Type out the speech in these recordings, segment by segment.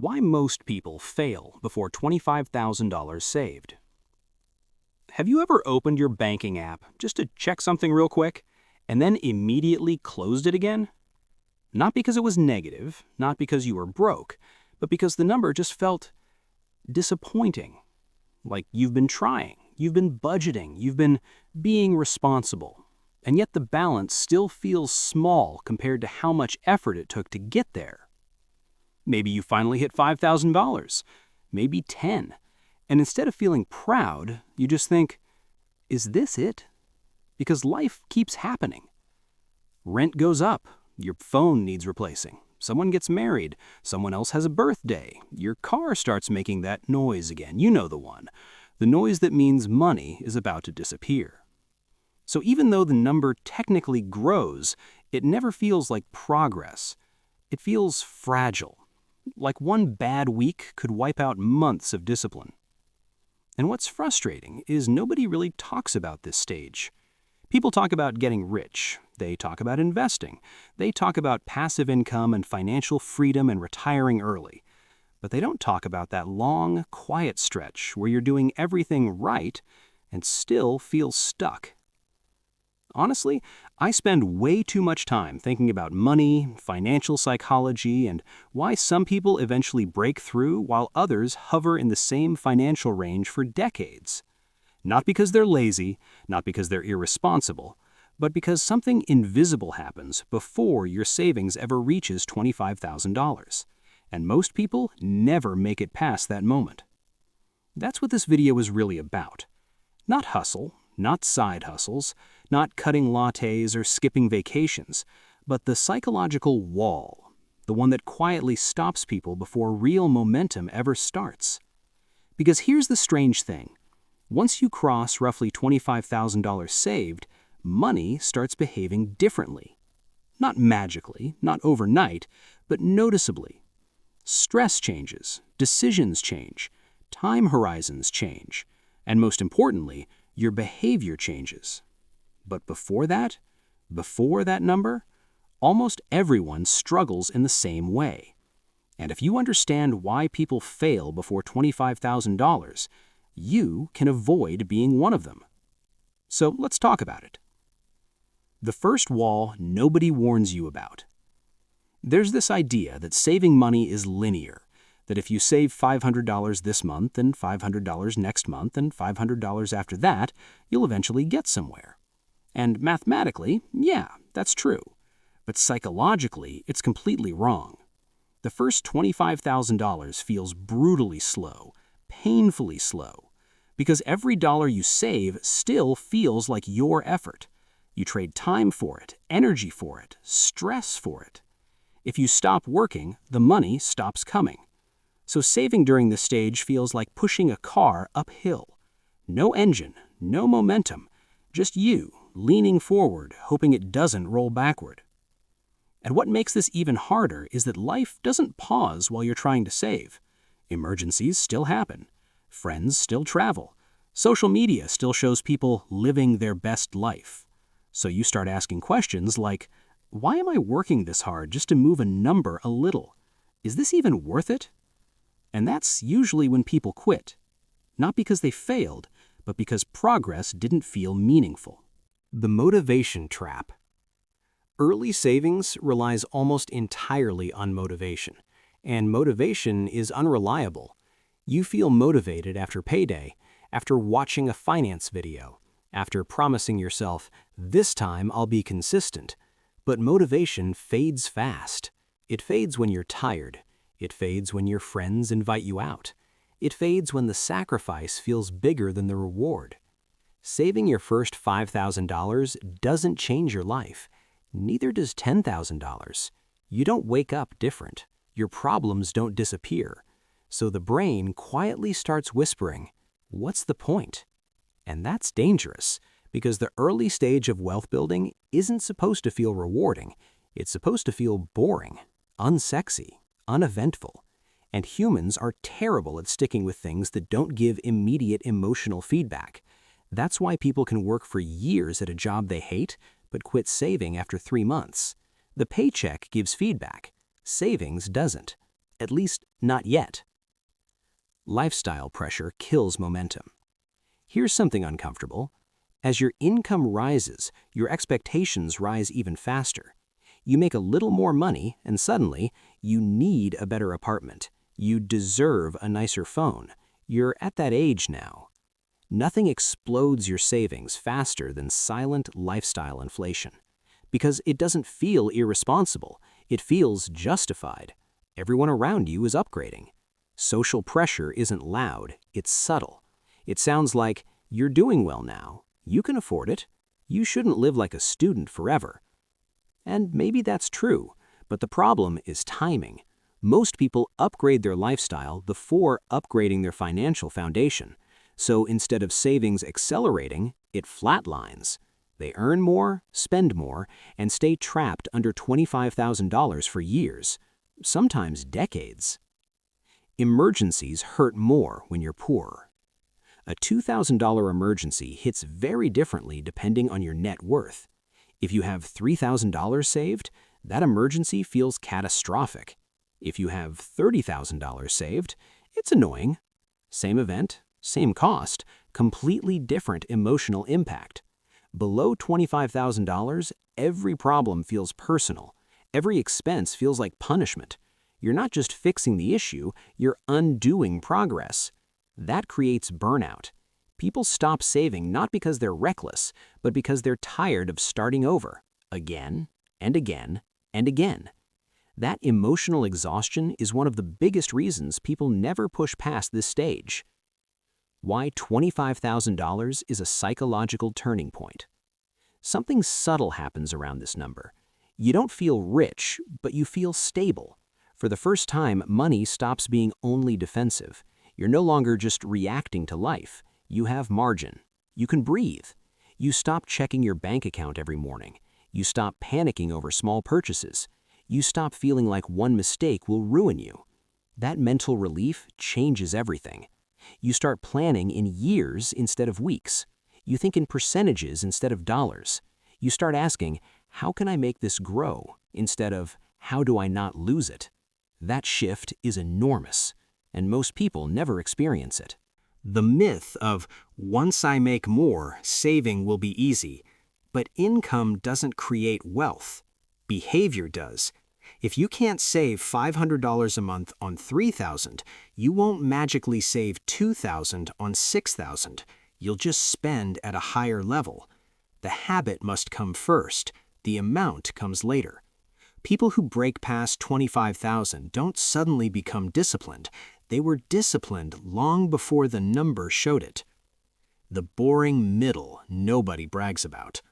Why most people fail before $25,000 saved. Have you ever opened your banking app just to check something real quick and then immediately closed it again? Not because it was negative, not because you were broke, but because the number just felt disappointing. Like you've been trying, you've been budgeting, you've been being responsible, and yet the balance still feels small compared to how much effort it took to get there. Maybe you finally hit $5,000, maybe 10, and instead of feeling proud, you just think, is this it? Because life keeps happening. Rent goes up, your phone needs replacing, someone gets married, someone else has a birthday, your car starts making that noise again, you know the one, the noise that means money is about to disappear. So even though the number technically grows, it never feels like progress. It feels fragile. Like one bad week could wipe out months of discipline. And what's frustrating is nobody really talks about this stage. People talk about getting rich, they talk about investing, they talk about passive income and financial freedom and retiring early. But they don't talk about that long, quiet stretch where you're doing everything right and still feel stuck. Honestly, I spend way too much time thinking about money, financial psychology, and why some people eventually break through while others hover in the same financial range for decades. Not because they're lazy, not because they're irresponsible, but because something invisible happens before your savings ever reaches $25,000. And most people never make it past that moment. That's what this video is really about. Not hustle, not side hustles, not cutting lattes or skipping vacations, but the psychological wall, the one that quietly stops people before real momentum ever starts. Because here's the strange thing. Once you cross roughly $25,000 saved, money starts behaving differently. Not magically, not overnight, but noticeably. Stress changes, decisions change, time horizons change, and most importantly, your behavior changes. But before that number, almost everyone struggles in the same way. And if you understand why people fail before $25,000, you can avoid being one of them. So let's talk about it. The first wall nobody warns you about. There's this idea that saving money is linear, that if you save $500 this month and $500 next month and $500 after that, you'll eventually get somewhere. And mathematically, yeah, that's true. But psychologically, it's completely wrong. The first $25,000 feels brutally slow, painfully slow, because every dollar you save still feels like your effort. You trade time for it, energy for it, stress for it. If you stop working, the money stops coming. So saving during this stage feels like pushing a car uphill. No engine, no momentum, just you leaning forward, hoping it doesn't roll backward. And what makes this even harder is that life doesn't pause while you're trying to save. Emergencies still happen. Friends still travel. Social media still shows people living their best life. So you start asking questions like, why am I working this hard just to move a number a little? Is this even worth it? And that's usually when people quit. Not because they failed, but because progress didn't feel meaningful. The motivation trap. Early savings relies almost entirely on motivation, and motivation is unreliable. You feel motivated after payday, after watching a finance video, after promising yourself, this time I'll be consistent. But motivation fades fast. It fades when you're tired. It fades when your friends invite you out. It fades when the sacrifice feels bigger than the reward. Saving your first $5,000 doesn't change your life. Neither does $10,000. You don't wake up different. Your problems don't disappear. So the brain quietly starts whispering, what's the point? And that's dangerous, because the early stage of wealth building isn't supposed to feel rewarding. It's supposed to feel boring, unsexy, uneventful. And humans are terrible at sticking with things that don't give immediate emotional feedback. That's why people can work for years at a job they hate, but quit saving after 3 months. The paycheck gives feedback. Savings doesn't. At least, not yet. Lifestyle pressure kills momentum. Here's something uncomfortable. As your income rises, your expectations rise even faster. You make a little more money, and suddenly, you need a better apartment. You deserve a nicer phone. You're at that age now. Nothing explodes your savings faster than silent lifestyle inflation. Because it doesn't feel irresponsible, it feels justified. Everyone around you is upgrading. Social pressure isn't loud, it's subtle. It sounds like, you're doing well now, you can afford it, you shouldn't live like a student forever. And maybe that's true, but the problem is timing. Most people upgrade their lifestyle before upgrading their financial foundation. So instead of savings accelerating, it flatlines. They earn more, spend more, and stay trapped under $25,000 for years, sometimes decades. Emergencies hurt more when you're poor. A $2,000 emergency hits very differently depending on your net worth. If you have $3,000 saved, that emergency feels catastrophic. If you have $30,000 saved, it's annoying. Same event, same cost, completely different emotional impact. Below $25,000, every problem feels personal. Every expense feels like punishment. You're not just fixing the issue, you're undoing progress. That creates burnout. People stop saving not because they're reckless, but because they're tired of starting over, again and again and again. That emotional exhaustion is one of the biggest reasons people never push past this stage. Why $25,000 is a psychological turning point. Something subtle happens around this number. You don't feel rich, but you feel stable. For the first time, money stops being only defensive. You're no longer just reacting to life. You have margin. You can breathe. You stop checking your bank account every morning. You stop panicking over small purchases. You stop feeling like one mistake will ruin you. That mental relief changes everything. You start planning in years instead of weeks. You think in percentages instead of dollars. You start asking, how can I make this grow, instead of, how do I not lose it? That shift is enormous, and most people never experience it. The myth of, once I make more, saving will be easy. But income doesn't create wealth. Behavior does. If you can't save $500 a month on $3,000, you won't magically save $2,000 on $6,000. You'll just spend at a higher level. The habit must come first. The amount comes later. People who break past $25,000 don't suddenly become disciplined. They were disciplined long before the number showed it. The boring middle nobody brags about.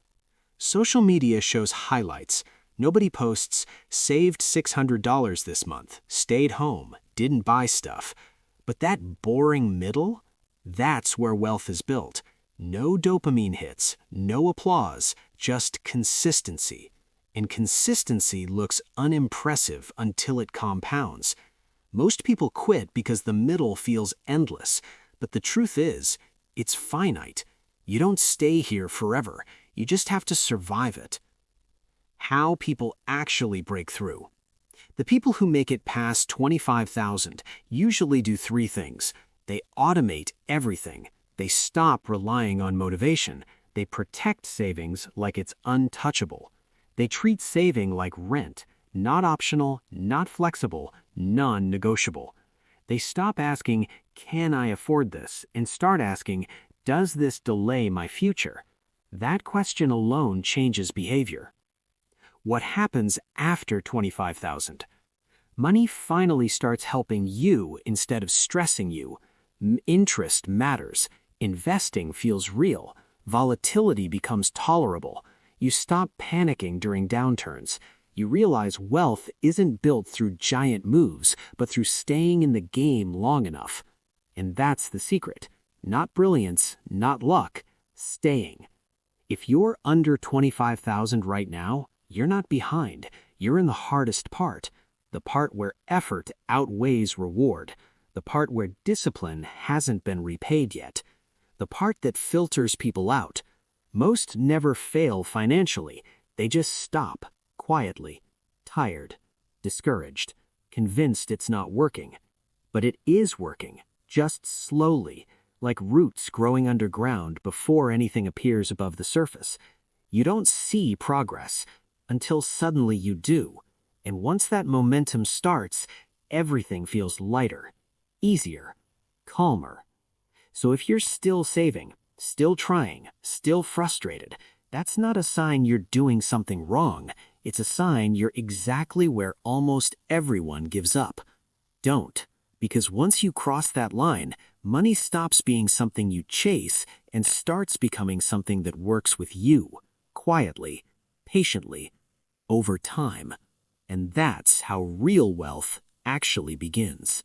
Social media shows highlights. Nobody posts, saved $600 this month, stayed home, didn't buy stuff. But that boring middle? That's where wealth is built. No dopamine hits, no applause, just consistency. And consistency looks unimpressive until it compounds. Most people quit because the middle feels endless, but the truth is, it's finite. You don't stay here forever, you just have to survive it. How people actually break through. The people who make it past $25,000 usually do three things. They automate everything. They stop relying on motivation. They protect savings like it's untouchable. They treat saving like rent, not optional, not flexible, non-negotiable. They stop asking, can I afford this? And start asking, does this delay my future? That question alone changes behavior. What happens after $25,000? Money finally starts helping you instead of stressing you. Interest matters. Investing feels real. Volatility becomes tolerable. You stop panicking during downturns. You realize wealth isn't built through giant moves, but through staying in the game long enough. And that's the secret. Not brilliance, not luck, staying. If you're under $25,000 right now, you're not behind. You're in the hardest part. The part where effort outweighs reward. The part where discipline hasn't been repaid yet. The part that filters people out. Most never fail financially. They just stop, quietly, tired, discouraged. convinced it's not working. But it is working, just slowly, like roots growing underground before anything appears above the surface. You don't see progress until suddenly you do. And once that momentum starts, everything feels lighter, easier, calmer. So if you're still saving, still trying, still frustrated, that's not a sign you're doing something wrong. It's a sign you're exactly where almost everyone gives up. Don't, because once you cross that line, money stops being something you chase and starts becoming something that works with you, quietly, patiently, over time. And that's how real wealth actually begins.